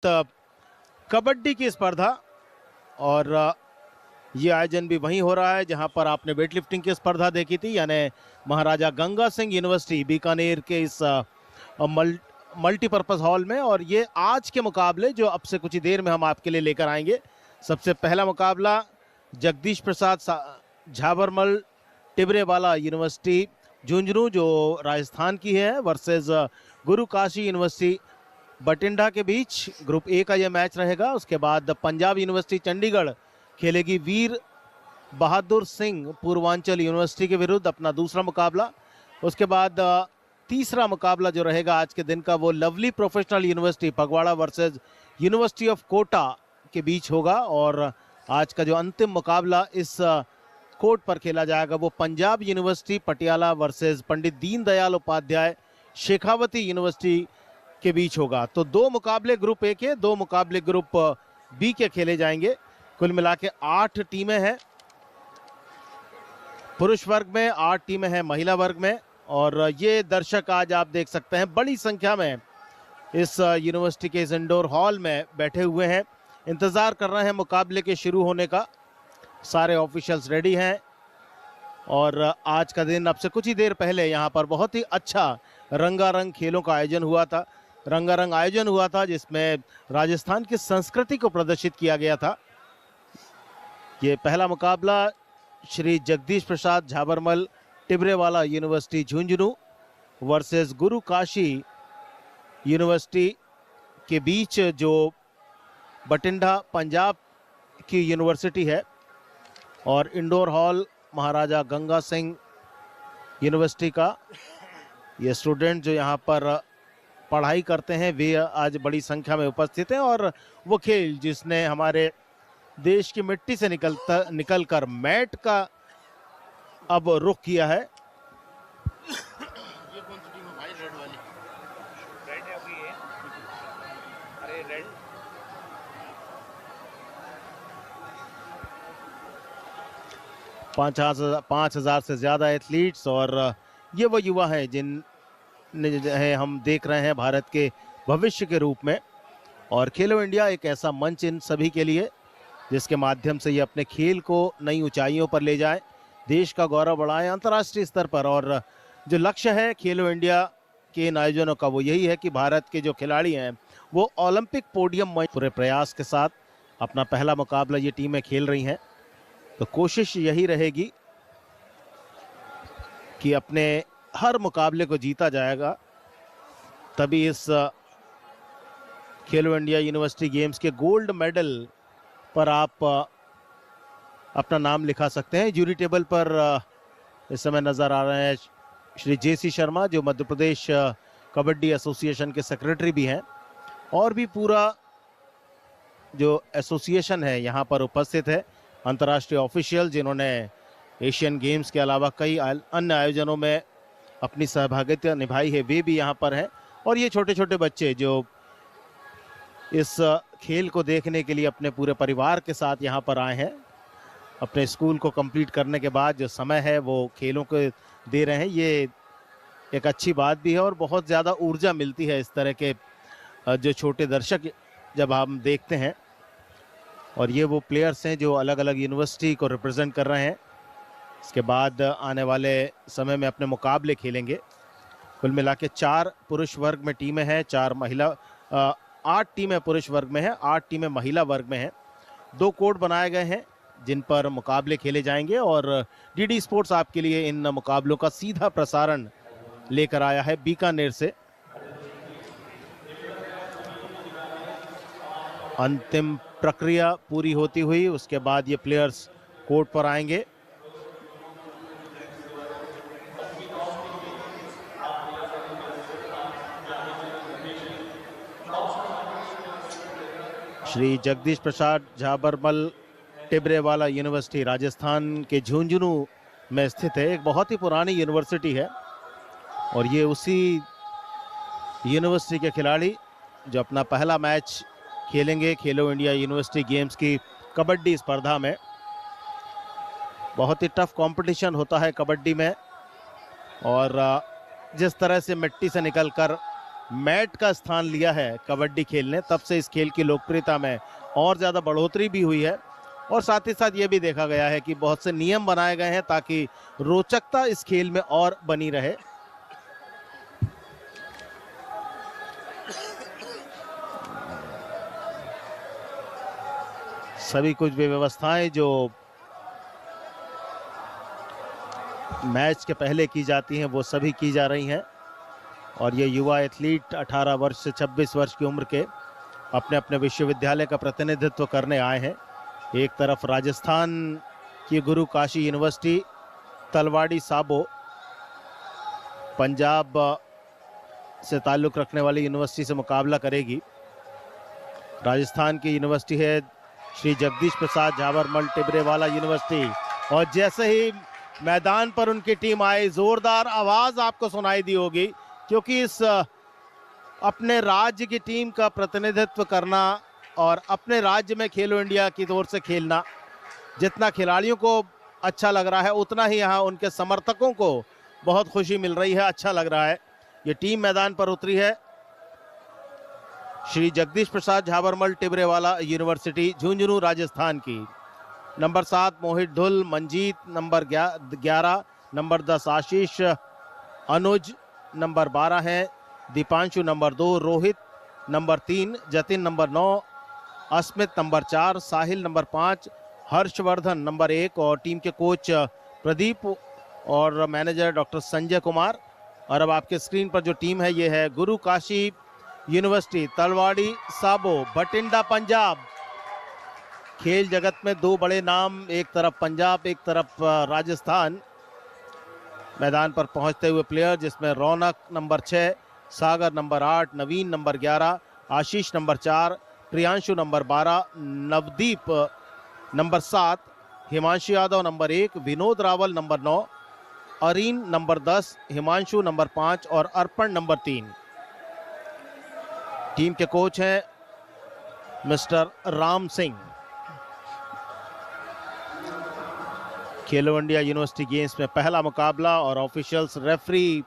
कबड्डी की स्पर्धा, और ये आयोजन भी वहीं हो रहा है जहां पर आपने वेट लिफ्टिंग की स्पर्धा देखी थी, यानी महाराजा गंगा सिंह यूनिवर्सिटी बीकानेर के इस मल्टीपर्पज़ हॉल में। और ये आज के मुकाबले जो अब से कुछ ही देर में हम आपके लिए लेकर आएंगे। सबसे पहला मुकाबला जगदीश प्रसाद झाबरमल टिबरेवाला यूनिवर्सिटी झुंझुनू जो राजस्थान की है वर्सेस गुरु काशी यूनिवर्सिटी बठिंडा के बीच। ग्रुप ए का यह मैच रहेगा। उसके बाद पंजाब यूनिवर्सिटी चंडीगढ़ खेलेगी वीर बहादुर सिंह पूर्वांचल यूनिवर्सिटी के विरुद्ध अपना दूसरा मुकाबला। उसके बाद तीसरा मुकाबला जो रहेगा आज के दिन का वो Lovely Professional University Phagwara versus University of Kota के बीच होगा। और आज का जो अंतिम मुकाबला इस कोर्ट पर खेला जाएगा वो Punjab university Patiala versus Pandit Deendayal Upadhyay Shekhawati university के बीच होगा। तो 2 मुकाबले ग्रुप ए के, 2 मुकाबले ग्रुप बी के खेले जाएंगे। कुल मिला के 8 टीमें हैं पुरुष वर्ग में, 8 टीमें हैं महिला वर्ग में। और ये दर्शक आज आप देख सकते हैं बड़ी संख्या में इस यूनिवर्सिटी के इस इंडोर हॉल में बैठे हुए हैं, इंतजार कर रहे हैं मुकाबले के शुरू होने का। सारे ऑफिशियल्स रेडी हैं और आज का दिन अब से कुछ ही देर पहले यहाँ पर बहुत ही अच्छा रंगारंग खेलों का आयोजन हुआ था। रंगारंग आयोजन हुआ था जिसमें राजस्थान की संस्कृति को प्रदर्शित किया गया था। ये पहला मुकाबला श्री जगदीश प्रसाद झाबरमल टिबरेवाला यूनिवर्सिटी झुंझुनू वर्सेस गुरु काशी यूनिवर्सिटी के बीच जो बठिंडा पंजाब की यूनिवर्सिटी है। और इंडोर हॉल महाराजा गंगा सिंह यूनिवर्सिटी का ये स्टूडेंट जो यहाँ पर पढ़ाई करते हैं वे आज बड़ी संख्या में उपस्थित हैं। और वो खेल जिसने हमारे देश की मिट्टी से निकलकर मैट का अब रुख किया है। ये कौन सी टीम है भाई? रेड वाली? रेड है अभी ये। अरे रेड 5,000 से ज़्यादा एथलीट्स और ये वो युवा हैं जिन है हम देख रहे हैं भारत के भविष्य के रूप में। और खेलो इंडिया एक ऐसा मंच इन सभी के लिए जिसके माध्यम से ये अपने खेल को नई ऊंचाइयों पर ले जाए, देश का गौरव बढ़ाएं अंतर्राष्ट्रीय स्तर पर। और जो लक्ष्य है खेलो इंडिया के इन आयोजनों का वो यही है कि भारत के जो खिलाड़ी हैं वो ओलंपिक पोडियम में पूरे प्रयास के साथ अपना पहला मुकाबला ये टीमें खेल रही हैं। तो कोशिश यही रहेगी कि अपने हर मुकाबले को जीता जाएगा, तभी इस खेलो इंडिया यूनिवर्सिटी गेम्स के गोल्ड मेडल पर आप अपना नाम लिखा सकते हैं। जूरी टेबल पर इस समय नज़र आ रहे हैं श्री JC शर्मा जो मध्य प्रदेश कबड्डी एसोसिएशन के सेक्रेटरी भी हैं, और भी पूरा जो एसोसिएशन है यहाँ पर उपस्थित है। अंतर्राष्ट्रीय ऑफिशियल जिन्होंने एशियन गेम्स के अलावा कई अन्य आयोजनों में अपनी सहभागिता निभाई है वे भी यहाँ पर हैं। और ये छोटे छोटे बच्चे जो इस खेल को देखने के लिए अपने पूरे परिवार के साथ यहाँ पर आए हैं, अपने स्कूल को कंप्लीट करने के बाद जो समय है वो खेलों को दे रहे हैं, ये एक अच्छी बात भी है। और बहुत ज़्यादा ऊर्जा मिलती है इस तरह के जो छोटे दर्शक जब हम देखते हैं। और ये वो प्लेयर्स हैं जो अलग अलग यूनिवर्सिटी को रिप्रेजेंट कर रहे हैं, इसके बाद आने वाले समय में अपने मुकाबले खेलेंगे। कुल मिला के 4 पुरुष वर्ग में टीमें हैं, 4 महिला 8 टीमें पुरुष वर्ग में हैं, 8 टीमें महिला वर्ग में हैं। 2 कोर्ट बनाए गए हैं जिन पर मुकाबले खेले जाएंगे। और DD स्पोर्ट्स आपके लिए इन मुकाबलों का सीधा प्रसारण लेकर आया है बीकानेर से। अंतिम प्रक्रिया पूरी होती हुई उसके बाद ये प्लेयर्स कोर्ट पर आएंगे। श्री जगदीश प्रसाद झाबरमल टिबरेवाला यूनिवर्सिटी राजस्थान के झुंझुनू में स्थित है। एक बहुत ही पुरानी यूनिवर्सिटी है और ये उसी यूनिवर्सिटी के खिलाड़ी जो अपना पहला मैच खेलेंगे खेलो इंडिया यूनिवर्सिटी गेम्स की कबड्डी स्पर्धा में। बहुत ही टफ कंपटीशन होता है कबड्डी में, और जिस तरह से मिट्टी से निकलकर मैट का स्थान लिया है कबड्डी खेल ने, तब से इस खेल की लोकप्रियता में और ज़्यादा बढ़ोतरी भी हुई है। और साथ ही साथ ये भी देखा गया है कि बहुत से नियम बनाए गए हैं ताकि रोचकता इस खेल में और बनी रहे। सभी कुछ व्यवस्थाएं जो मैच के पहले की जाती हैं वो सभी की जा रही हैं। और ये युवा एथलीट 18 वर्ष से 26 वर्ष की उम्र के अपने अपने विश्वविद्यालय का प्रतिनिधित्व करने आए हैं। एक तरफ राजस्थान की गुरु काशी यूनिवर्सिटी तलवाड़ी साबो पंजाब से ताल्लुक़ रखने वाली यूनिवर्सिटी से मुकाबला करेगी। राजस्थान की यूनिवर्सिटी है श्री जगदीश प्रसाद झाबरमल टिबरेवाला यूनिवर्सिटी। और जैसे ही मैदान पर उनकी टीम आई, जोरदार आवाज आपको सुनाई दी होगी, क्योंकि इस अपने राज्य की टीम का प्रतिनिधित्व करना और अपने राज्य में खेलो इंडिया की ओर से खेलना, जितना खिलाड़ियों को अच्छा लग रहा है उतना ही यहाँ उनके समर्थकों को बहुत खुशी मिल रही है, अच्छा लग रहा है। ये टीम मैदान पर उतरी है श्री जगदीश प्रसाद झाबरमल टिबरेवाला यूनिवर्सिटी झुंझुनू राजस्थान की। नंबर 7 मोहित धुल मंजीत, नंबर 11 नंबर 10 आशीष अनुज, नंबर 12 है Deepanshu, number 2 Rohit, number 3 Jatin, number 9 Asmit, number 4 साहिल, नंबर 5 हर्षवर्धन, नंबर 1। और टीम के कोच प्रदीप और मैनेजर डॉक्टर संजय कुमार। और अब आपके स्क्रीन पर जो टीम है ये है गुरु काशी यूनिवर्सिटी तलवाड़ी साबो बठिंडा पंजाब। खेल जगत में दो बड़े नाम, एक तरफ पंजाब एक तरफ राजस्थान। मैदान पर पहुंचते हुए प्लेयर जिसमें Raunak number 6, Sagar number 8, Naveen number 11, Ashish number 4, Priyanshu number 12, Navdeep number 7, Himanshu Yadav number 1, Vinod Rawal number 9, Areen number 10, Himanshu number 5 और अर्पण नंबर 3। टीम के कोच हैं mister Ram Singh. Khelo India university games में पहला मुकाबला और ऑफिशियल्स रेफरी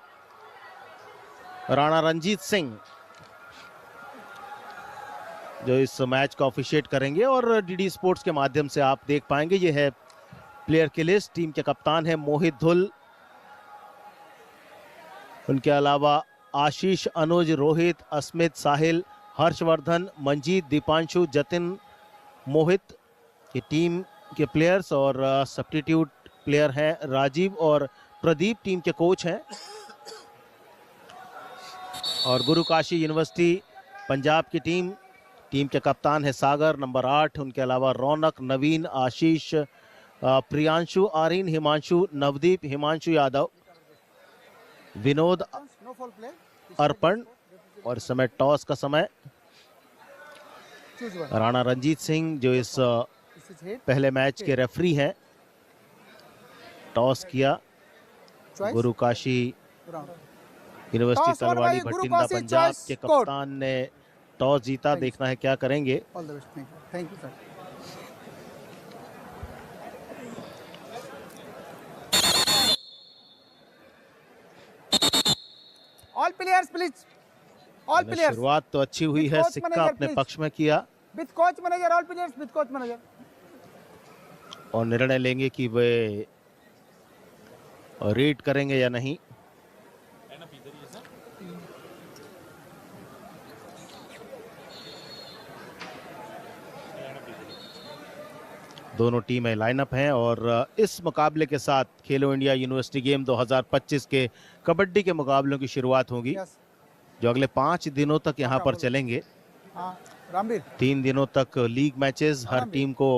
राणा रंजीत सिंह जो इस मैच का ऑफिशिएट करेंगे। और डीडी स्पोर्ट्स के माध्यम से आप देख पाएंगे। ये है प्लेयर की लिस्ट। टीम के कप्तान है मोहित धुल, उनके अलावा आशीष, अनुज, रोहित, अस्मित, साहिल, हर्षवर्धन, मंजीत, दीपांशु, जतिन, मोहित की टीम के प्लेयर्स। और सब्स्टिट्यूट प्लेयर हैं राजीव और प्रदीप टीम के कोच हैं। और गुरु काशी यूनिवर्सिटी पंजाब की टीम के कप्तान है सागर नंबर 8, उनके अलावा रौनक, नवीन, आशीष, प्रियांशु, आरीन, हिमांशु, नवदीप, हिमांशु यादव, विनोद, अर्पण। और इस समय टॉस का समय। राणा रंजीत सिंह जो इस पहले मैच के रेफरी हैं, टॉस किया। गुरु काशी यूनिवर्सिटी तलवाड़ी भटिंडा पंजाब के कप्तान ने टॉस जीता। देखना है क्या करेंगे। Thank you sir. All players please, all players. शुरुआत तो अच्छी हुई है, सिक्का अपने पक्ष में किया। With coach manager, all players with coach manager. और निर्णय लेंगे कि वे रीड करेंगे या नहीं। दोनों टीमें लाइनअप हैं। और इस मुकाबले के साथ खेलो इंडिया यूनिवर्सिटी गेम 2025 के कबड्डी के मुकाबलों की शुरुआत होगी, जो अगले 5 दिनों तक यहां पर चलेंगे। 3 दिनों तक लीग मैचेस, हर टीम को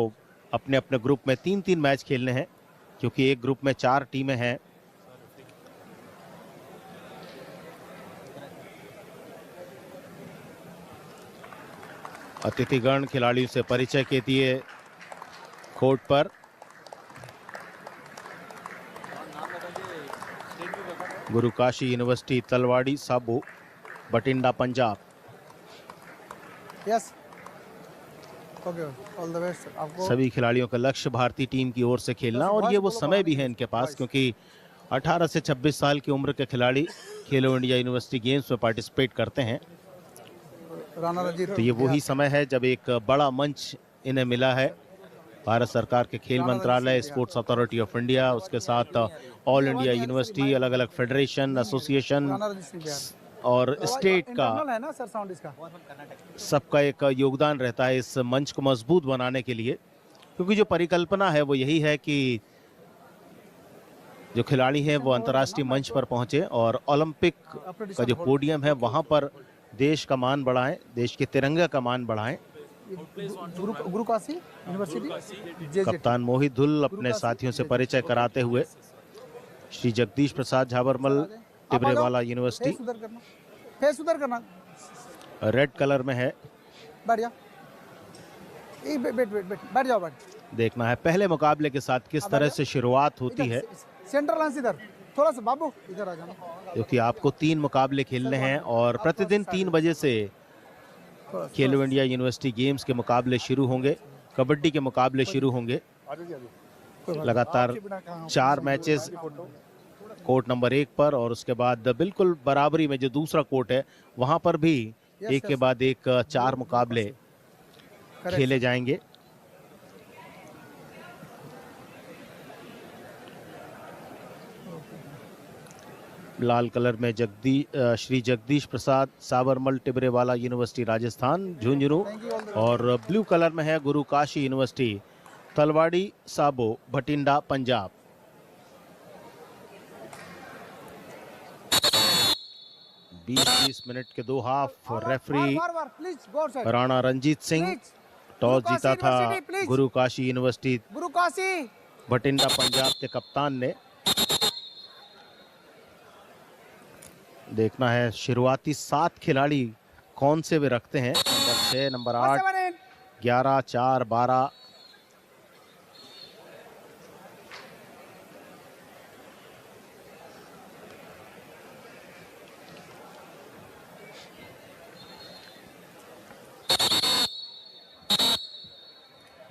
अपने अपने ग्रुप में 3-3 मैच खेलने हैं, क्योंकि एक ग्रुप में 4 टीमें हैं। अतिथिगण खिलाड़ियों से परिचय के दिए कोर्ट पर। Guru Kashi university Talwandi Sabo Bathinda Punjab. Yes, okay, all the best आपको। सभी खिलाड़ियों का लक्ष्य भारतीय टीम की ओर से खेलना। और ये वो समय भी है इनके पास, क्योंकि 18 से 26 साल की उम्र के खिलाड़ी खेलो इंडिया यूनिवर्सिटी गेम्स में पार्टिसिपेट करते हैं। राणा रंजीत तो ये वही समय है जब एक बड़ा मंच इन्हें मिला है। भारत सरकार के खेल मंत्रालय, स्पोर्ट्स अथॉरिटी ऑफ इंडिया, उसके साथ ऑल इंडिया यूनिवर्सिटी, अलग अलग फेडरेशन, एसोसिएशन राणा रंजीत सिंह बिहार। और स्टेट का इंटरनल है ना सर साउंड इसका? सबका एक योगदान रहता है इस मंच को मजबूत बनाने के लिए, क्योंकि जो परिकल्पना है वो यही है कि जो खिलाड़ी हैं वो अंतर्राष्ट्रीय मंच पर पहुंचे और ओलंपिक का जो पोडियम है वहां पर देश का मान बढ़ाएं, देश के तिरंगे का मान बढ़ाएं। गुरु काशी यूनिवर्सिटी कप्तान मोहित धुल अपने साथियों से परिचय कराते हुए श्री जगदीश प्रसाद झाबरमल टिबरेवाला यूनिवर्सिटी फेस उधर करना, रेड कलर में है। बैठ जा, बैठ जाओ, बैठ। देखना है पहले मुकाबले के साथ किस तरह से शुरुआत होती है, सेंट्रल लाइन इधर थोड़ा सा, बाबू इधर आ जाना, क्योंकि आपको 3 मुकाबले खेलने हैं और प्रतिदिन 3 बजे से खेलो इंडिया यूनिवर्सिटी गेम्स के मुकाबले शुरू होंगे, कबड्डी के मुकाबले शुरू होंगे। लगातार 4 मैचेस कोर्ट नंबर 1 पर और उसके बाद बिल्कुल बराबरी में जो दूसरा कोर्ट है वहां पर भी एक के बाद एक 4 मुकाबले खेले जाएंगे। लाल कलर में श्री जगदीश प्रसाद साबरमल टिबरेवाला यूनिवर्सिटी राजस्थान झुंझुनू, और ब्लू कलर में है गुरु काशी यूनिवर्सिटी तलवाड़ी साबो भटिंडा पंजाब। बीस मिनट के 2 half. Referee Rana Ranjit Singh. Toss जीता था गुरु काशी यूनिवर्सिटी भटिंडा पंजाब के कप्तान ने। देखना है शुरुआती 7 खिलाड़ी कौन से वे रखते हैं। Number 6, number 8, 11, 4, 12।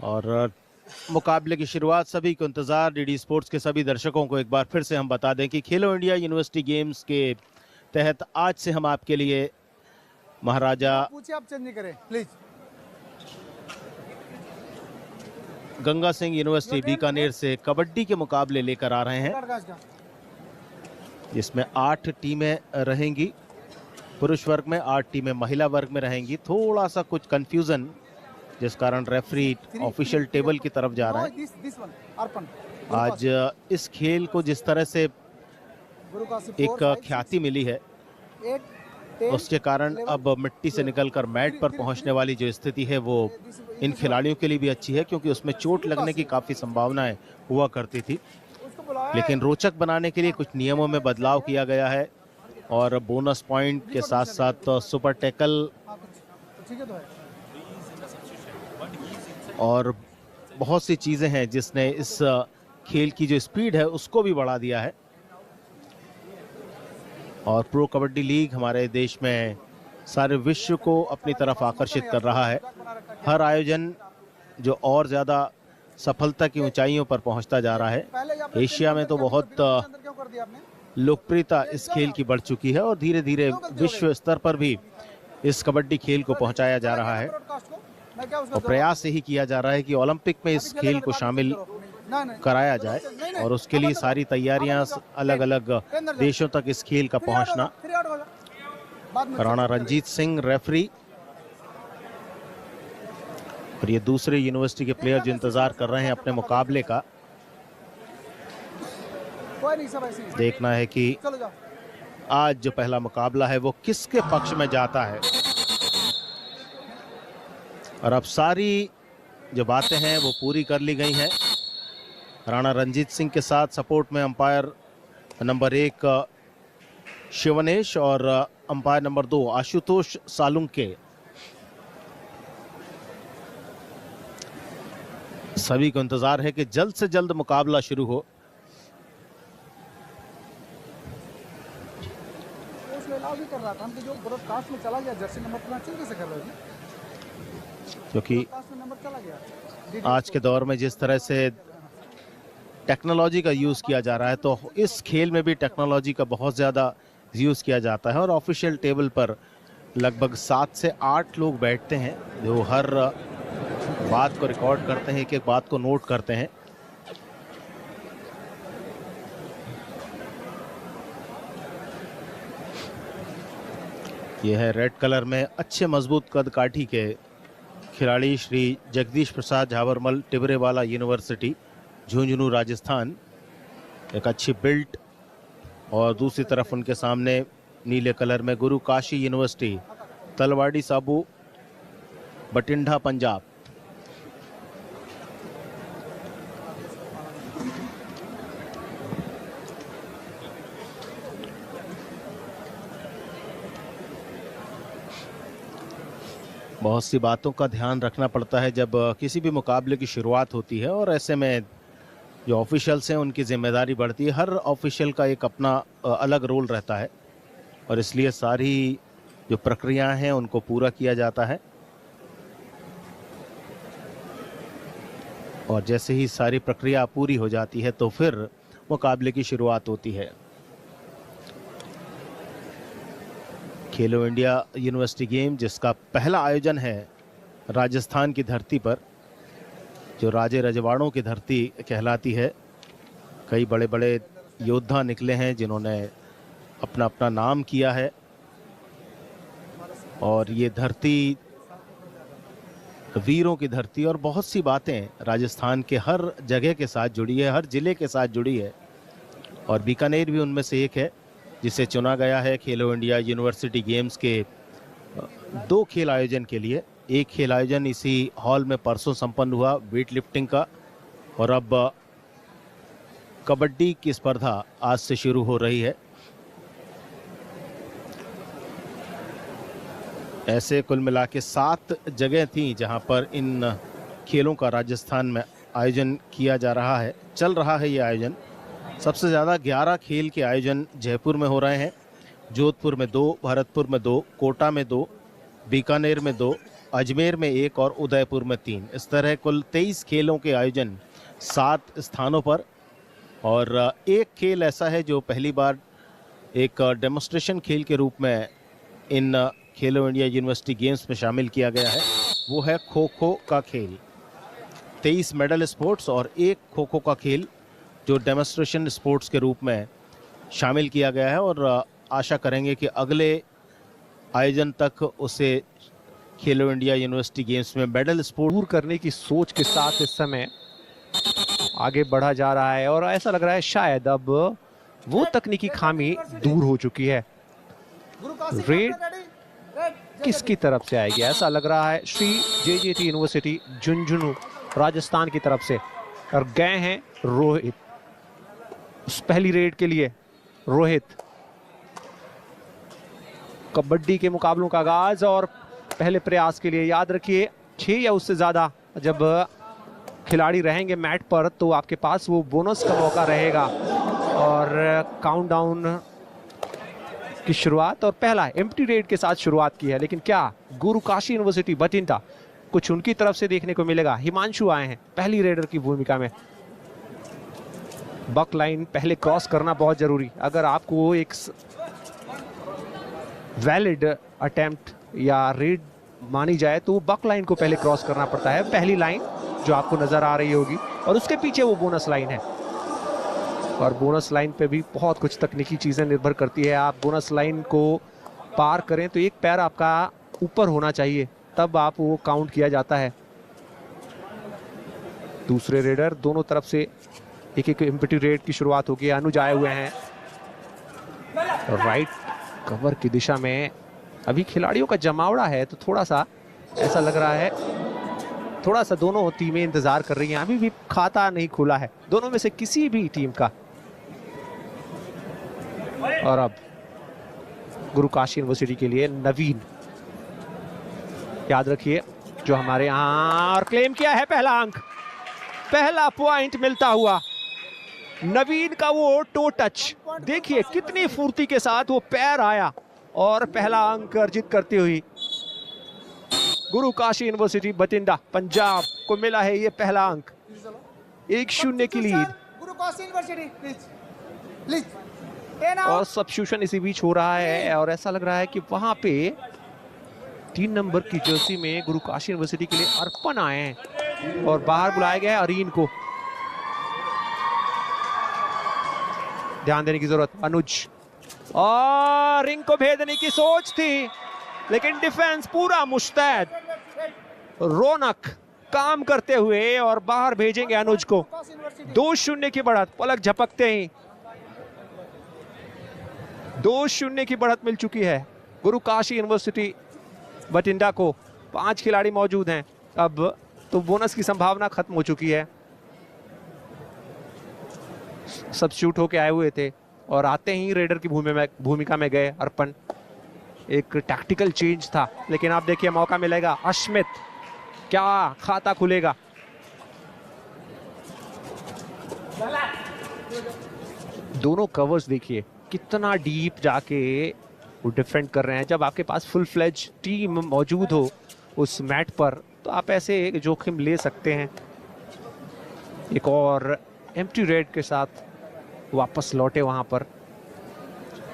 और मुकाबले की शुरुआत सभी को इंतजार। डीडी स्पोर्ट्स के सभी दर्शकों को एक बार फिर से हम बता दें कि खेलो इंडिया यूनिवर्सिटी गेम्स के तहत आज से हम आपके लिए महाराजा आप चेंज नहीं करें प्लीज। गंगा सिंह यूनिवर्सिटी बीकानेर से कबड्डी के मुकाबले लेकर आ रहे हैं, जिसमें 8 टीमें रहेंगी पुरुष वर्ग में, 8 टीमें महिला वर्ग में रहेंगी। थोड़ा सा कुछ कंफ्यूजन जिस कारण रेफरी ऑफिशियल टेबल की तरफ जा रहा है। आज इस खेल को जिस तरह से एक ख्याति मिली है उसके कारण अब मिट्टी से निकलकर मैट पर पहुंचने वाली जो स्थिति है वो इन खिलाड़ियों के लिए भी अच्छी है, क्योंकि उसमें चोट लगने की काफी संभावनाएं हुआ करती थी। लेकिन रोचक बनाने के लिए कुछ नियमों में बदलाव किया गया है और बोनस पॉइंट के साथ साथ सुपर टैकल और बहुत सी चीजें हैं जिसने इस खेल की जो स्पीड है उसको भी बढ़ा दिया है। और प्रो कबड्डी लीग हमारे देश में सारे विश्व को अपनी तरफ आकर्षित कर रहा है। हर आयोजन जो और ज़्यादा सफलता की ऊंचाइयों पर पहुंचता जा रहा है। एशिया में तो बहुत लोकप्रियता इस खेल की बढ़ चुकी है और धीरे धीरे विश्व स्तर पर भी इस कबड्डी खेल को पहुंचाया जा रहा है और प्रयास यही किया जा रहा है कि ओलंपिक में इस खेल को शामिल कराया जाए और उसके लिए सारी तैयारियां अलग अलग देशों तक इस खेल का पहुंचना। राणा रंजीत सिंह रेफरी और ये दूसरे यूनिवर्सिटी के प्लेयर जो इंतजार कर रहे हैं अपने मुकाबले का। देखना है कि आज जो पहला मुकाबला है वो किसके पक्ष में जाता है। और अब सारी जो बातें हैं वो पूरी कर ली गई हैं। राणा रंजीत सिंह के साथ सपोर्ट में अंपायर नंबर 1 शिवनेश और अंपायर नंबर 2 आशुतोष सालुंके। सभी को इंतजार है कि जल्द से जल्द मुकाबला शुरू हो। कर रहा था हम जो ब्रॉडकास्ट में चला गया जर्सी नंबर प्लेट कैसे कर रहे हैं, क्योंकि आज के दौर में जिस तरह से टेक्नोलॉजी का यूज़ किया जा रहा है, तो इस खेल में भी टेक्नोलॉजी का बहुत ज़्यादा यूज़ किया जाता है। और ऑफिशियल टेबल पर लगभग 7 से 8 लोग बैठते हैं जो हर बात को रिकॉर्ड करते हैं, एक एक बात को नोट करते हैं। यह है रेड कलर में अच्छे मजबूत कद काठी के खिलाड़ी श्री जगदीश प्रसाद झावरमल, टिबरेवाला यूनिवर्सिटी, झुंझुनू, राजस्थान। एक अच्छी बिल्ट, और दूसरी तरफ उनके सामने नीले कलर में गुरु काशी यूनिवर्सिटी, तलवाड़ी साबू, बठिंडा, पंजाब। बहुत सी बातों का ध्यान रखना पड़ता है जब किसी भी मुकाबले की शुरुआत होती है, और ऐसे में जो ऑफिशियल्स हैं उनकी जिम्मेदारी बढ़ती है। हर ऑफिशियल का एक अपना अलग रोल रहता है, और इसलिए सारी जो प्रक्रियाएं हैं उनको पूरा किया जाता है। और जैसे ही सारी प्रक्रिया पूरी हो जाती है तो फिर मुकाबले की शुरुआत होती है। खेलो इंडिया यूनिवर्सिटी गेम, जिसका पहला आयोजन है राजस्थान की धरती पर, जो राजे रजवाड़ों की धरती कहलाती है। कई बड़े बड़े योद्धा निकले हैं जिन्होंने अपना अपना नाम किया है, और ये धरती वीरों की धरती, और बहुत सी बातें राजस्थान के हर जगह के साथ जुड़ी है, हर जिले के साथ जुड़ी है। और बीकानेर भी उनमें से एक है जिसे चुना गया है खेलो इंडिया यूनिवर्सिटी गेम्स के 2 खेल आयोजन के लिए। एक खेल आयोजन इसी हॉल में परसों संपन्न हुआ वेट लिफ्टिंग का, और अब कबड्डी की स्पर्धा आज से शुरू हो रही है। ऐसे कुल मिला के 7 जगह थी जहां पर इन खेलों का राजस्थान में आयोजन किया जा रहा है, चल रहा है ये आयोजन। सबसे ज़्यादा 11 खेल के आयोजन जयपुर में हो रहे हैं। जोधपुर में 2, भरतपुर में 2, कोटा में 2, बीकानेर में 2, अजमेर में 1 और उदयपुर में 3। इस तरह कुल 23 खेलों के आयोजन 7 स्थानों पर। और एक खेल ऐसा है जो पहली बार एक डेमोन्स्ट्रेशन खेल के रूप में इन खेलो इंडिया यूनिवर्सिटी गेम्स में शामिल किया गया है, वो है खो खो का खेल। 23 मेडल स्पोर्ट्स और एक खो खो का खेल जो डेमोन्स्ट्रेशन स्पोर्ट्स के रूप में शामिल किया गया है, और आशा करेंगे कि अगले आयोजन तक उसे खेलो इंडिया यूनिवर्सिटी गेम्स में मेडल स्पोर्ट दूर करने की सोच के साथ इस समय आगे बढ़ा जा रहा है, और ऐसा लग रहा है शायद अब वो तकनीकी खामी दूर हो चुकी है। रेड किसकी तरफ से आएगी? ऐसा लग रहा है श्री JJT यूनिवर्सिटी झुंझुनू राजस्थान की तरफ से, और गए हैं रोहित उस पहली रेड के लिए। रोहित, कबड्डी के मुकाबलों का आगाज, और पहले प्रयास के लिए याद रखिए 6 या उससे ज्यादा जब खिलाड़ी रहेंगे मैट पर तो आपके पास वो बोनस का मौका रहेगा। और काउंटडाउन की शुरुआत, और पहला एम्प्टी रेड के साथ शुरुआत की है, लेकिन क्या गुरु काशी यूनिवर्सिटी बठिंडा कुछ उनकी तरफ से देखने को मिलेगा? हिमांशु आए हैं पहली रेडर की भूमिका में। बक लाइन पहले क्रॉस करना बहुत जरूरी। अगर आपको एक वैलिड अटेम्प्ट या रेड मानी जाए तो बक लाइन को पहले क्रॉस करना पड़ता है, पहली लाइन जो आपको नजर आ रही होगी, और उसके पीछे वो बोनस लाइन है। और बोनस लाइन पे भी बहुत कुछ तकनीकी चीजें निर्भर करती है। आप बोनस लाइन को पार करें तो एक पैर आपका ऊपर होना चाहिए, तब आप वो काउंट किया जाता है। दूसरे रेडर दोनों तरफ से एक एक एम्प्टी रेड की शुरुआत होगी। अनुज आए हुए हैं राइट कवर की दिशा में। अभी खिलाड़ियों का जमावड़ा है तो थोड़ा सा ऐसा लग रहा है, थोड़ा सा दोनों टीमें इंतजार कर रही हैं। अभी भी खाता नहीं खुला है दोनों में से किसी भी टीम का। और अब गुरु काशी यूनिवर्सिटी के लिए नवीन, याद रखिए जो हमारे यहां, और क्लेम किया है पहला अंक, पहला पॉइंट मिलता हुआ नवीन का। वो टो टच देखिए कितनी फुर्ती के साथ वो पैर आया और पहला अंक अर्जित करती हुई गुरु काशी यूनिवर्सिटी बठिंडा पंजाब को मिला है ये पहला अंक। 1-0 की लीड। और सब्स्टिट्यूशन इसी बीच हो रहा है और ऐसा लग रहा है कि वहां पे 3 नंबर की जर्सी में गुरु काशी यूनिवर्सिटी के लिए अर्पण आए हैं और बाहर बुलाया गया है अरीन को। ध्यान देने की जरूरत। अनुज और रिंग को भेजने की सोच थी लेकिन डिफेंस पूरा मुस्तैद। रौनक काम करते हुए और बाहर भेजेंगे अनुज को। 2-0 की बढ़त पलक झपकते ही 2-0 की बढ़त मिल चुकी है गुरु काशी यूनिवर्सिटी बठिंडा को। 5 खिलाड़ी मौजूद हैं। अब तो बोनस की संभावना खत्म हो चुकी है। सब्स्टिट्यूट होके आए हुए थे और आते ही रेडर की भूमिका में गए अर्पण। एक टैक्टिकल चेंज था लेकिन आप देखिए मौका मिलेगा। अश्मित, क्या खाता खुलेगा। दोनों कवर्स देखिए कितना डीप जाके वो डिफेंड कर रहे हैं। जब आपके पास फुल फ्लेज टीम मौजूद हो उस मैट पर तो आप ऐसे जोखिम ले सकते हैं। एक और एम्प्टी रेड के साथ वापस लौटे वहां पर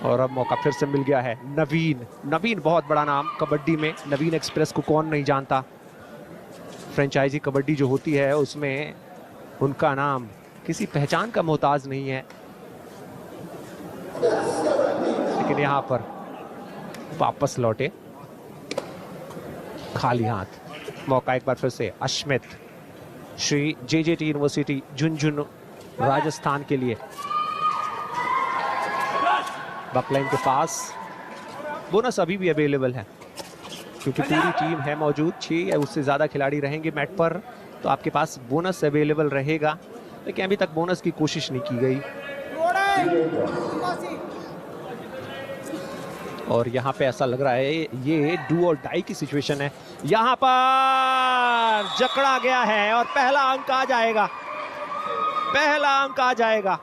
और अब मौका फिर से मिल गया है। नवीन बहुत बड़ा नाम कबड्डी में। नवीन एक्सप्रेस को कौन नहीं जानता। फ्रेंचाइजी कबड्डी जो होती है उसमें उनका नाम किसी पहचान का मोहताज नहीं है। लेकिन यहाँ पर वापस लौटे खाली हाथ। मौका एक बार फिर से अश्मित, श्री जेजेटी यूनिवर्सिटी झुंझुनू राजस्थान के लिए। बकलाइन के पास बोनस अभी भी अवेलेबल है क्योंकि पूरी टीम है मौजूद। 6 या उससे ज़्यादा खिलाड़ी रहेंगे मैट पर तो आपके पास बोनस अवेलेबल रहेगा। लेकिन अभी तक बोनस की कोशिश नहीं की गई और यहाँ पे ऐसा लग रहा है ये डू और डाई की सिचुएशन है। यहाँ पर जकड़ा गया है और पहला अंक आ जाएगा।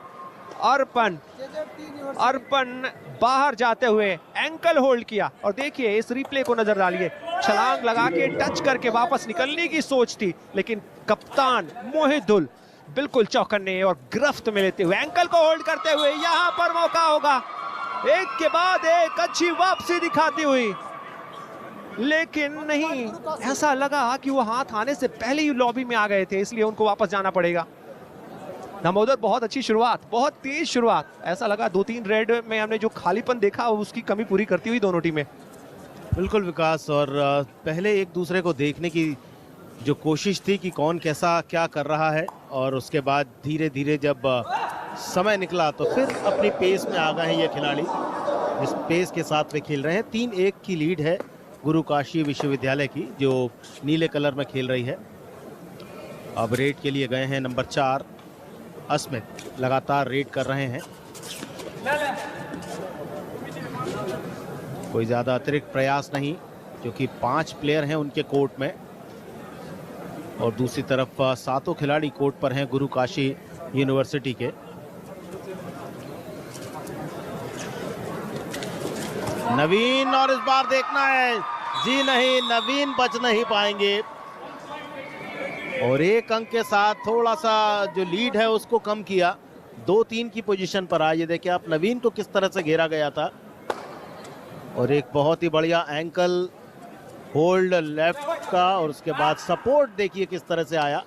अर्पण बाहर जाते हुए एंकल होल्ड किया और देखिए इस रिप्ले को नजर डालिए। छलांग लगा के टच करके वापस निकलने की सोच थी लेकिन कप्तान मोहिदुल बिल्कुल चौकन्ने और गिरफ्त में लेते हुए एंकल को होल्ड करते हुए यहाँ पर मौका होगा। एक के बाद एक अच्छी वापसी दिखाती हुई लेकिन नहीं, ऐसा लगा कि वो हाथ आने से पहले ही लॉबी में आ गए थे इसलिए उनको वापस जाना पड़ेगा। दामोदर बहुत अच्छी शुरुआत, बहुत तेज शुरुआत। ऐसा लगा 2-3 रेड में हमने जो खालीपन देखा उसकी कमी पूरी करती हुई दोनों टीमें। बिल्कुल विकास, और पहले एक दूसरे को देखने की जो कोशिश थी कि कौन कैसा क्या कर रहा है और उसके बाद धीरे धीरे जब समय निकला तो फिर अपनी पेस में आ गए हैं ये खिलाड़ी। इस पेस के साथ वे खेल रहे हैं। 3-1 की लीड है गुरु काशी विश्वविद्यालय की जो नीले कलर में खेल रही है। अब रेड के लिए गए हैं नंबर 4 अस्मित, लगातार रेड कर रहे हैं। कोई ज़्यादा अतिरिक्त प्रयास नहीं क्योंकि 5 प्लेयर हैं उनके कोर्ट में और दूसरी तरफ 7 खिलाड़ी कोर्ट पर हैं गुरु काशी यूनिवर्सिटी के। नवीन, और इस बार देखना है, जी नहीं, नवीन बच नहीं पाएंगे और 1 अंक के साथ थोड़ा सा जो लीड है उसको कम किया। 2-3 की पोजीशन पर आए। ये देखिए आप नवीन को किस तरह से घेरा गया था और एक बहुत ही बढ़िया एंकल होल्ड लेफ्ट का और उसके बाद सपोर्ट देखिए किस तरह से आया।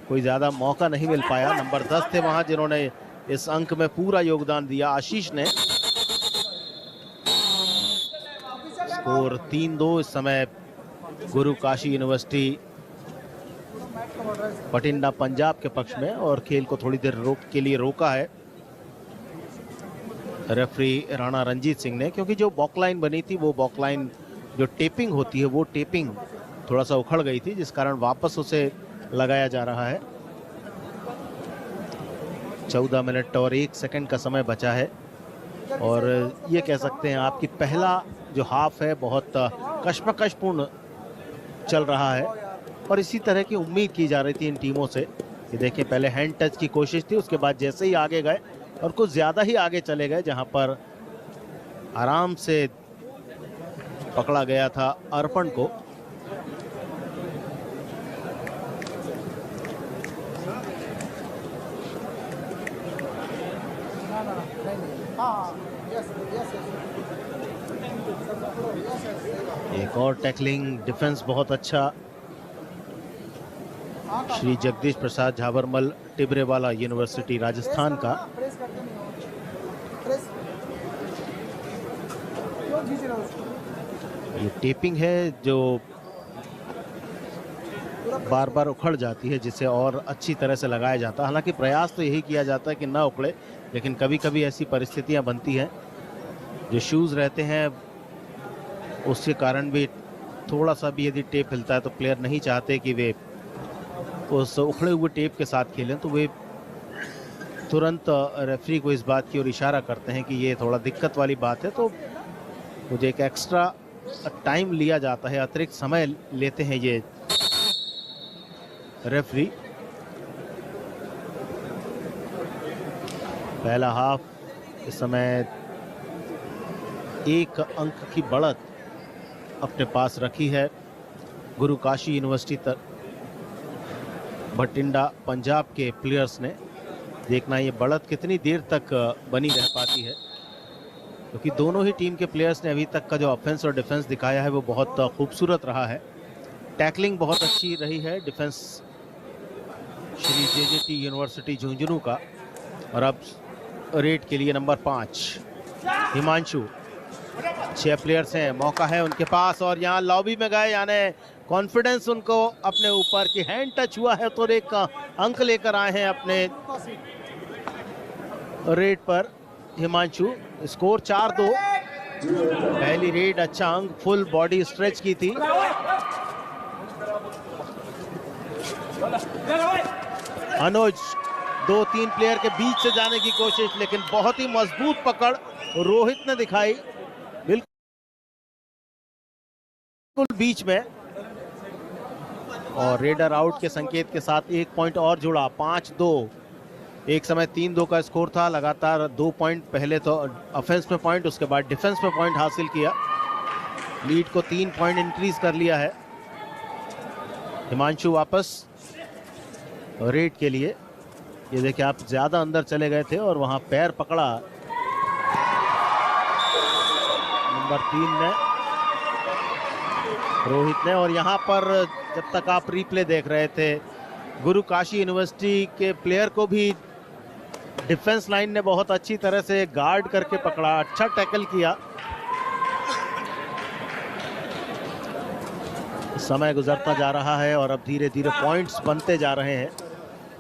कोई ज़्यादा मौका नहीं मिल पाया। नंबर 10 थे वहाँ जिन्होंने इस अंक में पूरा योगदान दिया, आशीष ने। स्कोर 3-2 इस समय गुरु काशी यूनिवर्सिटी बठिंडा पंजाब के पक्ष में, और खेल को थोड़ी देर के लिए रोका है रेफरी राणा रंजीत सिंह ने क्योंकि जो बॉकलाइन बनी थी वो बॉकलाइन जो टेपिंग होती है वो टेपिंग थोड़ा सा उखड़ गई थी जिस कारण वापस उसे लगाया जा रहा है। 14 मिनट और 1 सेकंड का समय बचा है और ये कह सकते हैं आपकी पहला जो हाफ है बहुत कश्मकशपूर्ण चल रहा है और इसी तरह की उम्मीद की जा रही थी इन टीमों से। ये देखें, पहले हैंड टच की कोशिश थी, उसके बाद जैसे ही आगे गए और कुछ ज़्यादा ही आगे चले गए जहां पर आराम से पकड़ा गया था अर्पण को। हाँ यस यस यस। एक और टैकलिंग, डिफेंस बहुत अच्छा। श्री जगदीश प्रसाद झाबरमल, टिबरेवाला यूनिवर्सिटी राजस्थान का। प्रेस करते नहीं हो, प्रेस क्यों खींच रहे हो उसको? ये टेपिंग है जो बार बार उखड़ जाती है, जिसे और अच्छी तरह से लगाया जाता है। हालांकि प्रयास तो यही किया जाता है कि ना उखड़े, लेकिन कभी कभी ऐसी परिस्थितियां बनती हैं जो शूज़ रहते हैं उसके कारण भी थोड़ा सा भी यदि टेप हिलता है तो प्लेयर नहीं चाहते कि वे उस उखड़े हुए टेप के साथ खेलें, तो वे तुरंत रेफरी को इस बात की ओर इशारा करते हैं कि ये थोड़ा दिक्कत वाली बात है, तो मुझे एक एक्स्ट्रा टाइम लिया जाता है, अतिरिक्त समय लेते हैं ये रेफरी। पहला हाफ इस समय 1 अंक की बढ़त अपने पास रखी है गुरु काशी यूनिवर्सिटी भटिंडा पंजाब के प्लेयर्स ने। देखना ये बढ़त कितनी देर तक बनी रह पाती है, क्योंकि दोनों ही टीम के प्लेयर्स ने अभी तक का जो ऑफेंस और डिफेंस दिखाया है वो बहुत खूबसूरत रहा है। टैकलिंग बहुत अच्छी रही है डिफेंस श्री जेजेटी यूनिवर्सिटी झुंझुनू का। और अब रेड के लिए नंबर 5 हिमांशु। 6 प्लेयर्स हैं, मौका है उनके पास और यहाँ लॉबी में गए, यानी कॉन्फिडेंस उनको अपने ऊपर की हैंड टच हुआ है तो एक अंक लेकर आए हैं अपने रेड पर हिमांशु। स्कोर 4-2। पहली रेड अच्छा अंक, फुल बॉडी स्ट्रेच की थी। अनुज 2-3 प्लेयर के बीच से जाने की कोशिश, लेकिन बहुत ही मजबूत पकड़ रोहित ने दिखाई, बिल्कुल बीच में। और रेडर आउट के संकेत के साथ 1 पॉइंट और जुड़ा। 5-2। एक समय 3-2 का स्कोर था। लगातार 2 पॉइंट, पहले तो ऑफेंस में पॉइंट, उसके बाद डिफेंस में पॉइंट हासिल किया। लीड को 3 पॉइंट इंक्रीज कर लिया है। हिमांशु वापस रेड के लिए। ये देखिए, आप ज्यादा अंदर चले गए थे और वहां पैर पकड़ा नंबर 3 ने, रोहित ने। और यहां पर जब तक आप रिप्ले देख रहे थे, गुरु काशी यूनिवर्सिटी के प्लेयर को भी डिफेंस लाइन ने बहुत अच्छी तरह से गार्ड करके पकड़ा, अच्छा टैकल किया। समय गुजरता जा रहा है और अब धीरे धीरे पॉइंट्स बनते जा रहे हैं।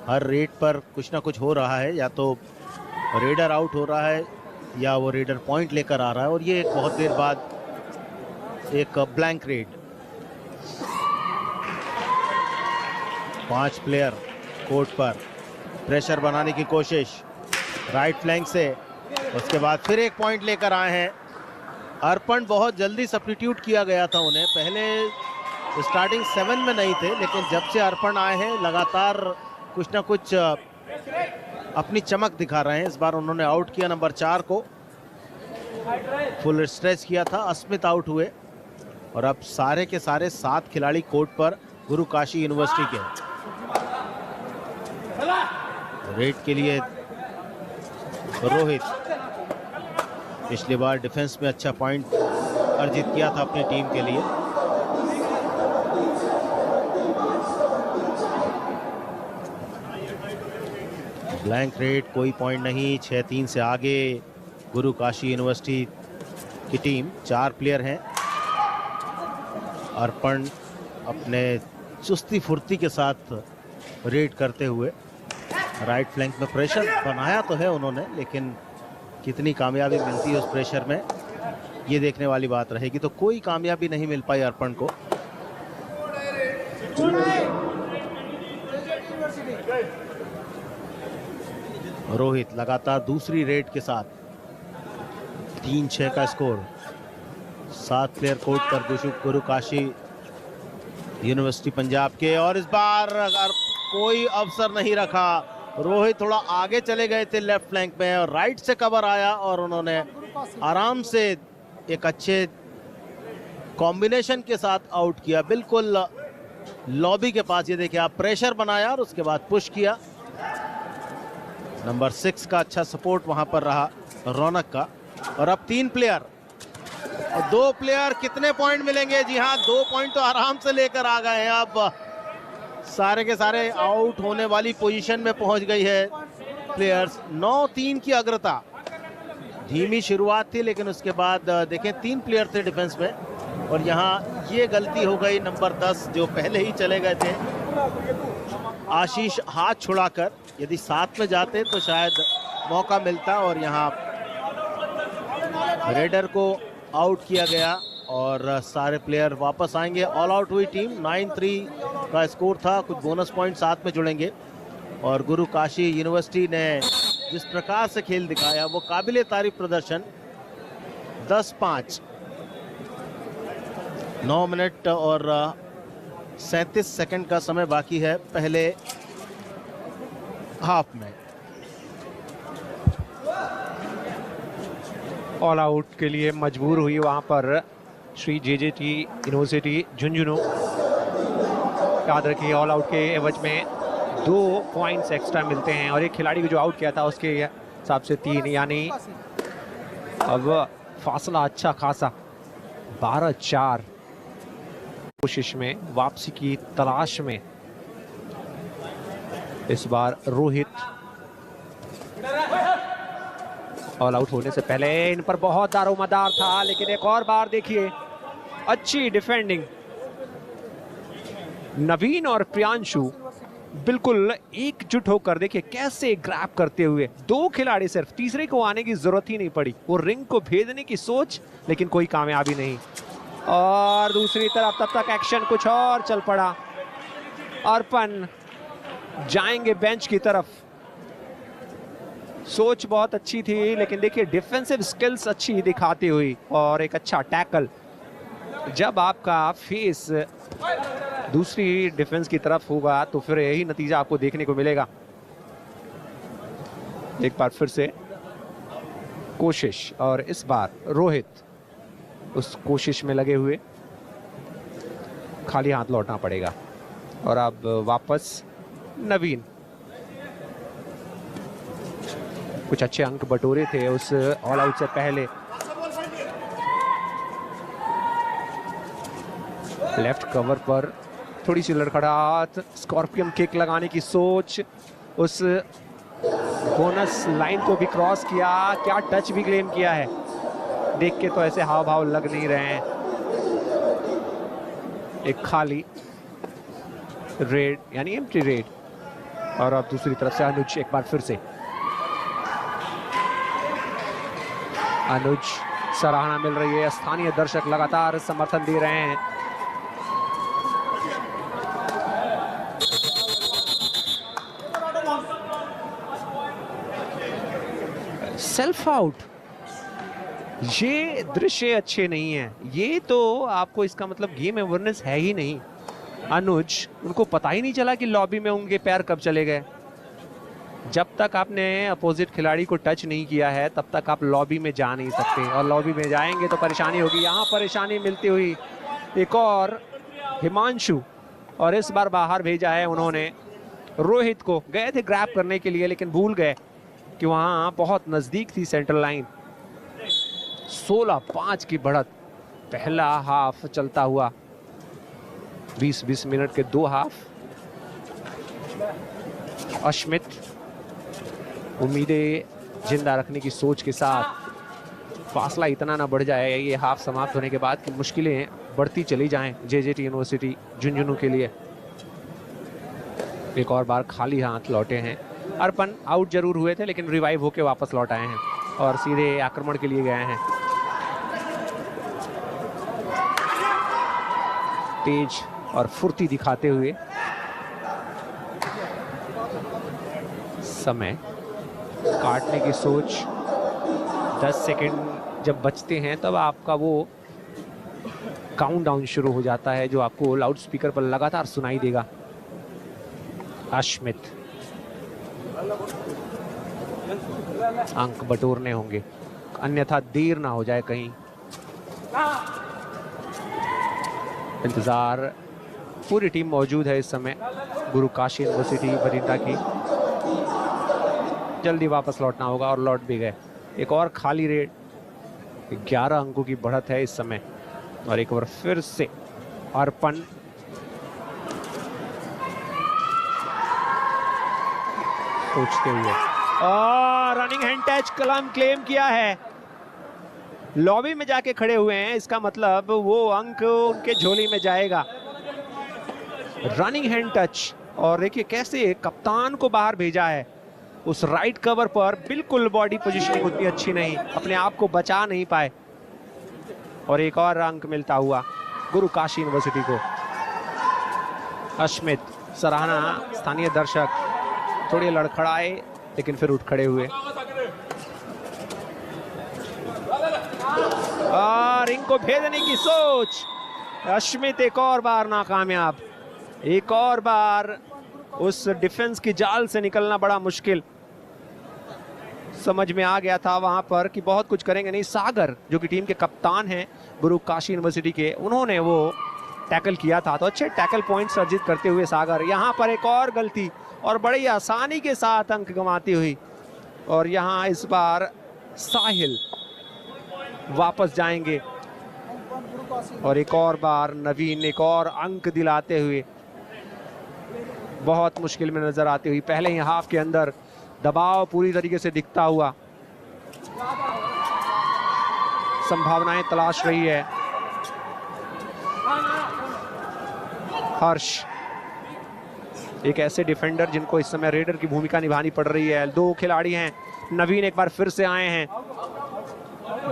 हर रेड पर कुछ ना कुछ हो रहा है, या तो रेडर आउट हो रहा है या वो रेडर पॉइंट लेकर आ रहा है। और ये एक बहुत देर बाद एक ब्लैंक रेड। 5 प्लेयर कोर्ट पर, प्रेशर बनाने की कोशिश राइट फ्लैंक से। उसके बाद फिर 1 पॉइंट लेकर आए हैं। अर्पण बहुत जल्दी सब्स्टिट्यूट किया गया था उन्हें, पहले स्टार्टिंग 7 में नहीं थे, लेकिन जब से अर्पण आए हैं लगातार कुछ ना कुछ अपनी चमक दिखा रहे हैं। इस बार उन्होंने आउट किया नंबर 4 को, फुल स्ट्रेच किया था। अस्मित आउट हुए और अब सारे के सारे 7 खिलाड़ी कोर्ट पर गुरु काशी यूनिवर्सिटी के। रेड के लिए रोहित पिछली बार डिफेंस में अच्छा पॉइंट अर्जित किया था अपनी टीम के लिए। ब्लैंक रेड, कोई पॉइंट नहीं। 6-3 से आगे गुरु काशी यूनिवर्सिटी की टीम। 4 प्लेयर हैं। अर्पण अपने चुस्ती फुर्ती के साथ रेड करते हुए राइट फ्लैंक में प्रेशर बनाया तो है उन्होंने, लेकिन कितनी कामयाबी मिलती है उस प्रेशर में, ये देखने वाली बात रहेगी। तो कोई कामयाबी नहीं मिल पाई अर्पण को। रोहित लगातार दूसरी रेड के साथ 3-6 का स्कोर। 7 प्लेयर कोर्ट पर गुरु काशी यूनिवर्सिटी पंजाब के। और इस बार अगर कोई अवसर नहीं रखा, रोहित थोड़ा आगे चले गए थे लेफ्ट फ्लैंक में और राइट से कवर आया और उन्होंने आराम से एक अच्छे कॉम्बिनेशन के साथ आउट किया, बिल्कुल लॉबी के पास। ये देखिए आप, प्रेशर बनाया और उसके बाद पुश किया। नंबर 6 का अच्छा सपोर्ट वहां पर रहा। रौनक का। और अब 3 प्लेयर और 2 प्लेयर, कितने पॉइंट मिलेंगे? जी हाँ, 2 पॉइंट तो आराम से लेकर आ गए हैं। अब सारे के सारे आउट होने वाली पोजीशन में पहुंच गई है प्लेयर्स। 9-3 की अग्रता। धीमी शुरुआत थी, लेकिन उसके बाद देखें 3 प्लेयर थे डिफेंस में, और यहाँ ये गलती हो गई नंबर 10 जो पहले ही चले गए थे, आशीष हाथ छुड़ाकर। यदि साथ में जाते तो शायद मौका मिलता, और यहाँ रेडर को आउट किया गया और सारे प्लेयर वापस आएंगे। ऑल आउट हुई टीम। 9-3 का स्कोर था, कुछ बोनस पॉइंट साथ में जुड़ेंगे। और गुरु काशी यूनिवर्सिटी ने जिस प्रकार से खेल दिखाया वो काबिले तारीफ प्रदर्शन। 10-5, 9 मिनट और 37 सेकंड का समय बाकी है पहले हाफ में। ऑल आउट के लिए मजबूर हुई वहां पर श्री जेजेटी यूनिवर्सिटी झुंझुनू। याद रखिए ऑल आउट के एवज में 2 पॉइंट्स एक्स्ट्रा मिलते हैं, और एक खिलाड़ी को जो आउट किया था उसके हिसाब से 3, यानी अब फासला अच्छा खासा 12-4। कोशिश में वापसी की तलाश में इस बार रोहित। ऑल आउट होने से पहले इन पर बहुत दारोमदार था, लेकिन एक और बार देखिए अच्छी डिफेंडिंग। नवीन और प्रियांशु बिल्कुल एकजुट होकर देखिए कैसे ग्रैब करते हुए, 2 खिलाड़ी सिर्फ, तीसरे को आने की जरूरत ही नहीं पड़ी। वो रिंग को भेदने की सोच, लेकिन कोई कामयाबी नहीं। और दूसरी तरफ तब तक एक्शन कुछ और चल पड़ा। अर्पण जाएंगे बेंच की तरफ। सोच बहुत अच्छी थी, लेकिन देखिए डिफेंसिव स्किल्स अच्छी दिखाती हुई, और एक अच्छा टैकल। जब आपका फेस दूसरी डिफेंस की तरफ होगा तो फिर यही नतीजा आपको देखने को मिलेगा। एक बार फिर से कोशिश, और इस बार रोहित उस कोशिश में लगे हुए। खाली हाथ लौटना पड़ेगा। और अब वापस नवीन। कुछ अच्छे अंक बटोरे थे उस ऑल आउट से पहले। लेफ्ट कवर पर थोड़ी सी लड़खड़ाहट, स्कॉर्पियन किक लगाने की सोच, उस बोनस लाइन को भी क्रॉस किया, क्या टच भी क्लेम किया है। देख के तो ऐसे हाव भाव लग नहीं रहे हैं। एक खाली रेड, यानी एम्प्टी रेड। और अब दूसरी तरफ से अनुज एक बार फिर से। अनुज सराहना मिल रही है, स्थानीय दर्शक लगातार समर्थन दे रहे हैं। सेल्फ आउट, ये दृश्य अच्छे नहीं है। ये तो आपको इसका मतलब गेम अवेयरनेस है ही नहीं। अनुज, उनको पता ही नहीं चला कि लॉबी में उनके पैर कब चले गए। जब तक आपने अपोजिट खिलाड़ी को टच नहीं किया है तब तक आप लॉबी में जा नहीं सकते, और लॉबी में जाएंगे तो परेशानी होगी। यहाँ परेशानी मिलती हुई एक और हिमांशु, और इस बार बाहर भेजा है उन्होंने रोहित को। गए थे ग्रैब करने के लिए, लेकिन भूल गए कि वहाँ बहुत नज़दीक थी सेंट्रल लाइन। 16-5 की बढ़त। पहला हाफ चलता हुआ, 20-20 मिनट के 2 हाफ। अश्मित उम्मीदें जिंदा रखने की सोच के साथ, फासला इतना ना बढ़ जाए ये हाफ समाप्त होने के बाद कि मुश्किलें बढ़ती चली जाएं जेजेटी यूनिवर्सिटी झुंझुनू के लिए। एक और बार खाली हाथ लौटे हैं। अर्पण आउट जरूर हुए थे, लेकिन रिवाइव होके वापस लौट आए हैं और सीधे आक्रमण के लिए गए हैं। तेज और फुर्ती दिखाते हुए। समय काटने की सोच। 10 सेकंड जब बचते हैं तब आपका वो काउंटडाउन शुरू हो जाता है, जो आपको लाउड स्पीकर पर लगातार सुनाई देगा। अश्मित, अंक बटोरने होंगे, अन्यथा देर ना हो जाए कहीं। इंतजार, पूरी टीम मौजूद है इस समय गुरु काशी यूनिवर्सिटी बठिंडा की। जल्दी वापस लौटना होगा, और लौट भी गए। एक और खाली रेड। 11 अंकों की बढ़त है इस समय। और एक बार फिर से अर्पण सोचते हुए और रनिंग हैंड टच क्लेम किया है। लॉबी में जाके खड़े हुए हैं, इसका मतलब वो अंक उनके झोली में जाएगा। रनिंग हैंड टच, और देखिए कैसे कप्तान को बाहर भेजा है। उस राइट कवर पर बिल्कुल बॉडी पोजीशनिंग उतनी अच्छी नहीं, अपने आप को बचा नहीं पाए। और एक और अंक मिलता हुआ गुरु काशी यूनिवर्सिटी को। अश्मित सराहना, स्थानीय दर्शक थोड़े लड़खड़ाए लेकिन फिर उठ खड़े हुए। और इनको भेजने की सोच, अश्मित एक और बार नाकामयाब। एक और बार उस डिफेंस की जाल से निकलना बड़ा मुश्किल। समझ में आ गया था वहां पर कि बहुत कुछ करेंगे नहीं। सागर जो कि टीम के कप्तान हैं गुरु काशी यूनिवर्सिटी के, उन्होंने वो टैकल किया था, तो अच्छे टैकल पॉइंट्स अर्जित करते हुए सागर यहाँ पर एक और गलती और बड़ी आसानी के साथ अंक गंवाती हुई। और यहाँ इस बार साहिल वापस जाएंगे और एक और बार नवीन एक और अंक दिलाते हुए बहुत मुश्किल में नजर आती हुई। पहले ही हाफ के अंदर दबाव पूरी तरीके से दिखता हुआ, संभावनाएं तलाश रही है। हर्ष एक ऐसे डिफेंडर जिनको इस समय रेडर की भूमिका निभानी पड़ रही है। 2 खिलाड़ी हैं, नवीन एक बार फिर से आए हैं।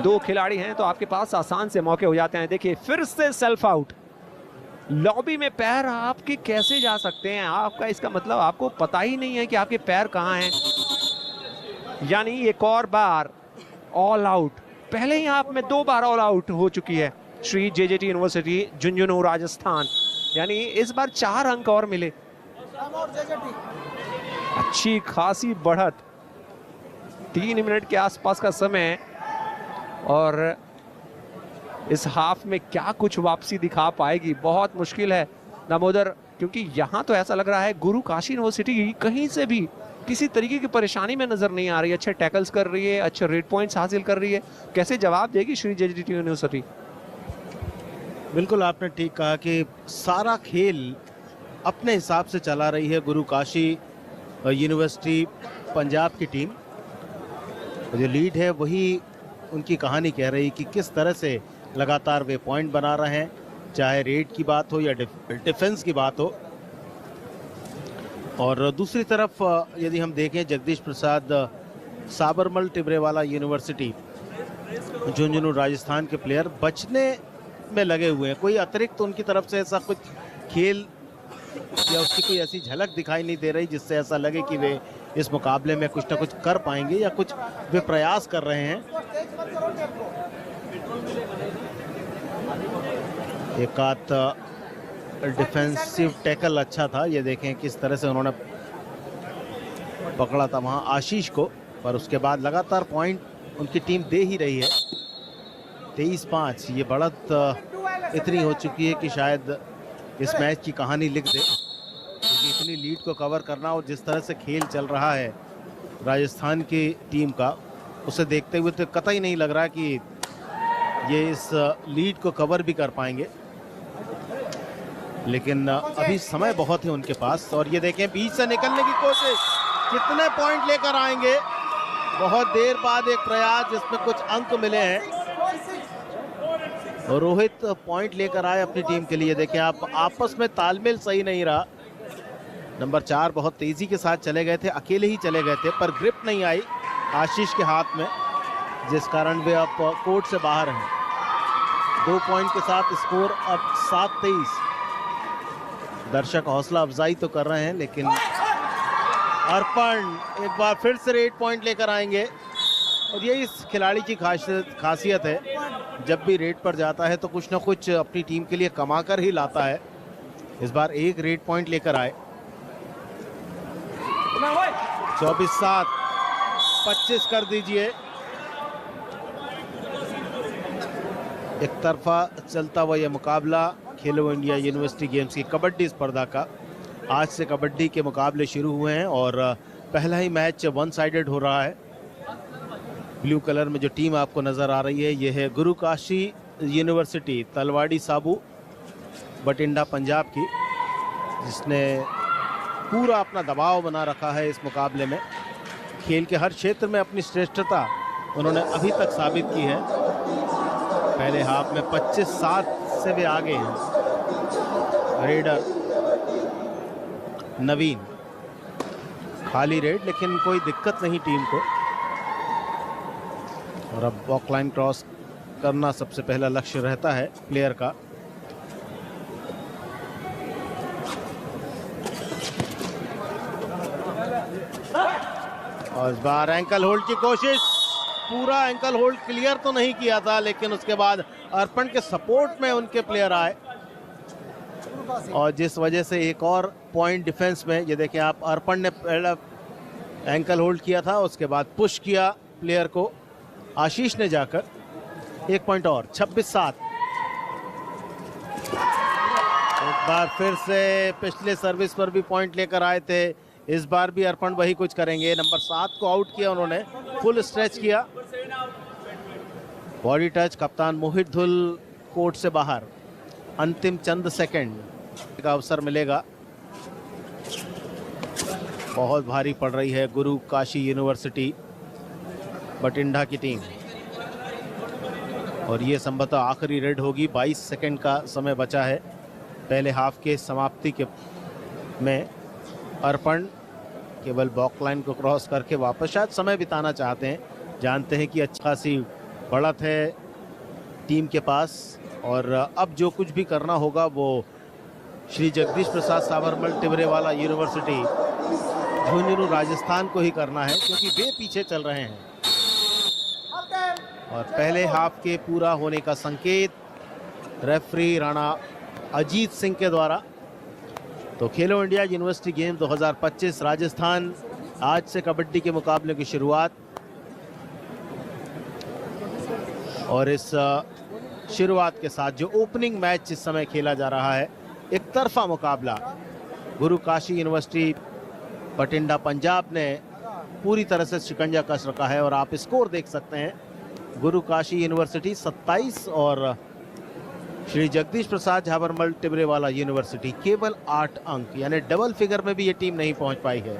2 खिलाड़ी हैं तो आपके पास आसान से मौके हो जाते हैं। देखिए फिर से सेल्फ आउट। लॉबी में पैर आपके कैसे जा सकते हैं? आपका इसका मतलब आपको पता ही नहीं है कि आपके पैर कहाँ हैं। यानी एक और बार ऑल आउट। पहले ही आप में 2 बार ऑल आउट हो चुकी है श्री जेजेटी यूनिवर्सिटी झुंझुनू राजस्थान। यानी इस बार 4 अंक और मिले। अच्छी खासी बढ़त, 3 मिनट के आसपास का समय। और इस हाफ में क्या कुछ वापसी दिखा पाएगी बहुत मुश्किल है दामोदर, क्योंकि यहाँ तो ऐसा लग रहा है गुरु काशी यूनिवर्सिटी कहीं से भी किसी तरीके की परेशानी में नजर नहीं आ रही है। अच्छे टैकल्स कर रही है, अच्छे रेड पॉइंट्स हासिल कर रही है। कैसे जवाब देगी श्री जेजेटी यूनिवर्सिटी? बिल्कुल आपने ठीक कहा कि सारा खेल अपने हिसाब से चला रही है गुरु काशी यूनिवर्सिटी पंजाब की टीम। जो लीड है वही उनकी कहानी कह रही कि किस तरह से लगातार वे पॉइंट बना रहे हैं, चाहे रेड की बात हो या डिफेंस की बात हो। और दूसरी तरफ यदि हम देखें जगदीश प्रसाद साबरमल टिबरेवाला यूनिवर्सिटी झुंझुनू राजस्थान के प्लेयर बचने में लगे हुए हैं। कोई अतिरिक्त उनकी तरफ से ऐसा कुछ खेल या उसकी कोई ऐसी झलक दिखाई नहीं दे रही जिससे ऐसा लगे कि वे इस मुकाबले में कुछ ना कुछ कर पाएंगे या कुछ वे प्रयास कर रहे हैं। एक आध डिफेंसिव टैकल अच्छा था, ये देखें किस तरह से उन्होंने पकड़ा था वहां आशीष को, पर उसके बाद लगातार पॉइंट उनकी टीम दे ही रही है। 23-5 ये बढ़त इतनी हो चुकी है कि शायद इस मैच की कहानी लिख दे, क्योंकि इतनी लीड को कवर करना और जिस तरह से खेल चल रहा है राजस्थान की टीम का, उसे देखते हुए तो कतई नहीं लग रहा कि ये इस लीड को कवर भी कर पाएंगे। लेकिन अभी समय बहुत है उनके पास। और ये देखें बीच से निकलने की कोशिश, कितने पॉइंट लेकर आएंगे। बहुत देर बाद एक प्रयास जिसमें कुछ अंक मिले हैं और रोहित पॉइंट लेकर आए अपनी टीम के लिए। देखें आप आपस में तालमेल सही नहीं रहा। नंबर 4 बहुत तेजी के साथ चले गए थे, अकेले ही चले गए थे, पर ग्रिप नहीं आई आशीष के हाथ में, जिस कारण वे अब कोर्ट से बाहर हैं। 2 पॉइंट के साथ स्कोर अब 7-23। दर्शक हौसला अफजाई तो कर रहे हैं, लेकिन अर्पण एक बार फिर से रेड पॉइंट लेकर आएंगे। और ये इस खिलाड़ी की खासियत है, जब भी रेड पर जाता है तो कुछ ना कुछ अपनी टीम के लिए कमा कर ही लाता है। इस बार एक रेड पॉइंट लेकर आए। 24-7, 25 कर दीजिए। एक तरफा चलता हुआ यह मुकाबला खेलो इंडिया यूनिवर्सिटी गेम्स की कबड्डी स्पर्धा का। आज से कबड्डी के मुकाबले शुरू हुए हैं और पहला ही मैच 1 साइडेड हो रहा है। ब्लू कलर में जो टीम आपको नजर आ रही है ये है गुरु काशी यूनिवर्सिटी तलवाड़ी साबू बठिंडा पंजाब की, जिसने पूरा अपना दबाव बना रखा है इस मुकाबले में। खेल के हर क्षेत्र में अपनी श्रेष्ठता उन्होंने अभी तक साबित की है। पहले हाफ में 25-7 से वे आगे हैं। रेडर नवीन, खाली रेड लेकिन कोई दिक्कत नहीं टीम को। और अब वॉक लाइन क्रॉस करना सबसे पहला लक्ष्य रहता है प्लेयर का। और इस बार एंकल होल्ड की कोशिश, पूरा एंकल होल्ड क्लियर तो नहीं किया था, लेकिन उसके बाद अर्पण के सपोर्ट में उनके प्लेयर आए और जिस वजह से एक और पॉइंट डिफेंस में, ये देखें आप, अर्पण ने पहला एंकल होल्ड किया था, उसके बाद पुश किया प्लेयर को आशीष ने जाकर। एक पॉइंट और, 26-7। एक बार फिर से पिछले सर्विस पर भी पॉइंट लेकर आए थे, इस बार भी अर्पण वही कुछ करेंगे। नंबर 7 को आउट किया उन्होंने, फुल स्ट्रेच किया, बॉडी टच। कप्तान मोहित धुल कोर्ट से बाहर, अंतिम चंद सेकंड का अवसर मिलेगा। बहुत भारी पड़ रही है गुरु काशी यूनिवर्सिटी बठिंडा की टीम और ये संभवतः आखिरी रेड होगी। 22 सेकंड का समय बचा है पहले हाफ के समाप्ति के में। अर्पण केवल बॉक लाइन को क्रॉस करके वापस शायद समय बिताना चाहते हैं, जानते हैं कि अच्छी खासी बढ़त है टीम के पास और अब जो कुछ भी करना होगा वो श्री जगदीश प्रसाद साबरमल टिबरेवाला यूनिवर्सिटी झुंझुनू राजस्थान को ही करना है, क्योंकि वे पीछे चल रहे हैं। और पहले हाफ के पूरा होने का संकेत रेफरी राणा अजीत सिंह के द्वारा। तो खेलो इंडिया यूनिवर्सिटी गेम 2025 राजस्थान, आज से कबड्डी के मुकाबले की शुरुआत। और इस शुरुआत के साथ जो ओपनिंग मैच इस समय खेला जा रहा है, एक तरफा मुकाबला, गुरु काशी यूनिवर्सिटी बठिंडा पंजाब ने पूरी तरह से शिकंजा कस रखा है। और आप स्कोर देख सकते हैं, गुरु काशी यूनिवर्सिटी 27 और श्री जगदीश प्रसाद झाबरमल टिबरेवाला यूनिवर्सिटी केवल 8 अंक, यानी डबल फिगर में भी ये टीम नहीं पहुंच पाई है।